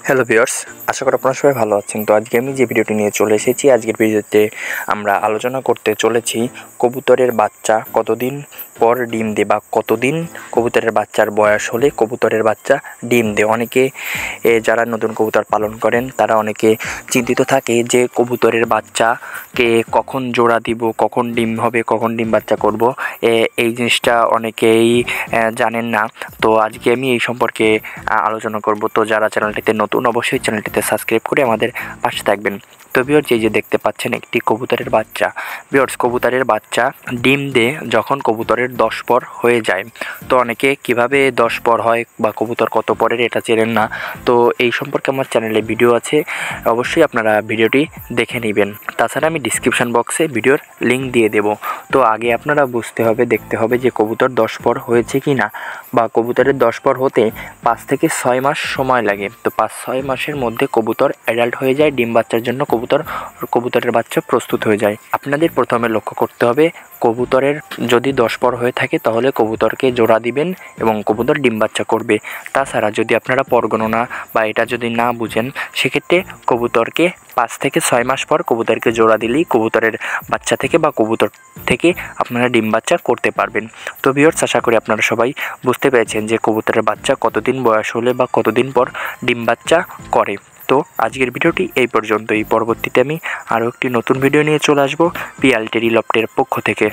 Hello viewers, আশা করি আপনারা সবাই ভালো আছেন। তো আজকে আমি যে ভিডিওটি নিয়ে চলে এসেছি, আজকের ভিডিওতে আমরা আলোচনা করতে চলেছি কবুতরের বাচ্চা কতদিন পর ডিম দেয় বা কতদিন কবুতরের বাচ্চার বয়স হলে কবুতরের বাচ্চা ডিম দেয়। অনেকে যারা নতুন কবুতর পালন করেন তারা অনেকে চিন্তিত থাকে যে কবুতরের বাচ্চাকে কখন জোড়া দিব, কখন ডিম হবে, কখন ডিম বাচ্চা করব, এই জিনিসটা অনেকেই জানেন না। তো আজকে আমি এই সম্পর্কে আলোচনা করব। তো যারা চ্যানেলটিতে নতুন, অবশ্যই চ্যানেলটিতে সাবস্ক্রাইব করে আমাদের পাশে থাকবেন। তো ভিউয়ার্স, এই যে দেখতে পাচ্ছেন একটি কবুতরের বাচ্চা। ভিউয়ার্স, কবুতরের বাচ্চা ডিম দেয় যখন কবুতরের 10 পর হয়ে যায়। তো অনেকে কিভাবে 10 পর হয় বা কবুতর কত পরের এটা চেনেন না। তো এই সম্পর্কে আমার চ্যানেলে ভিডিও আছে, অবশ্যই আপনারা ভিডিওটি দেখে নেবেন। তাছাড়া আমি ডিসক্রিপশান বক্সে ভিডিওর লিঙ্ক দিয়ে দেব। তো আগে আপনারা বুঝতে হবে, দেখতে হবে যে কবুতর 10 পর হয়েছে কি না, বা কবুতরের 10 পর হতে 5 থেকে 6 মাস সময় লাগে। তো 5-6 মাসের মধ্যে কবুতর অ্যাডাল্ট হয়ে যায়, ডিম বাচ্চার জন্য কবুতরের বাচ্চা প্রস্তুত হয়ে যায়। আপনাদের প্রথমে লক্ষ্য করতে হবে, কবুতরের যদি 10 পর হয়ে থাকে তাহলে কবুতরকে জোড়া দিবেন এবং কবুতর ডিম বাচ্চা করবে। তাছাড়া যদি আপনারা পর গণনা বা এটা যদি না বুঝেন, সেক্ষেত্রে কবুতরকে 5 থেকে 6 মাস পর কবুতরকে জোড়া দিলেই কবুতরের বাচ্চা থেকে বা কবুতর থেকে আপনারা ডিম বাচ্চা করতে পারবেন। তো ভিউয়ার্স, আশা করি আপনারা সবাই বুঝতে পেরেছেন যে কবুতরের বাচ্চা কতদিন বয়স হলে বা কতদিন পর ডিম বাচ্চা করে। তো আজকের ভিডিওটি এই পর্যন্তই। পরবর্তীতে আমি আরও একটি নতুন ভিডিও নিয়ে চলে আসবো পিয়াল টেরি লফটের পক্ষ থেকে।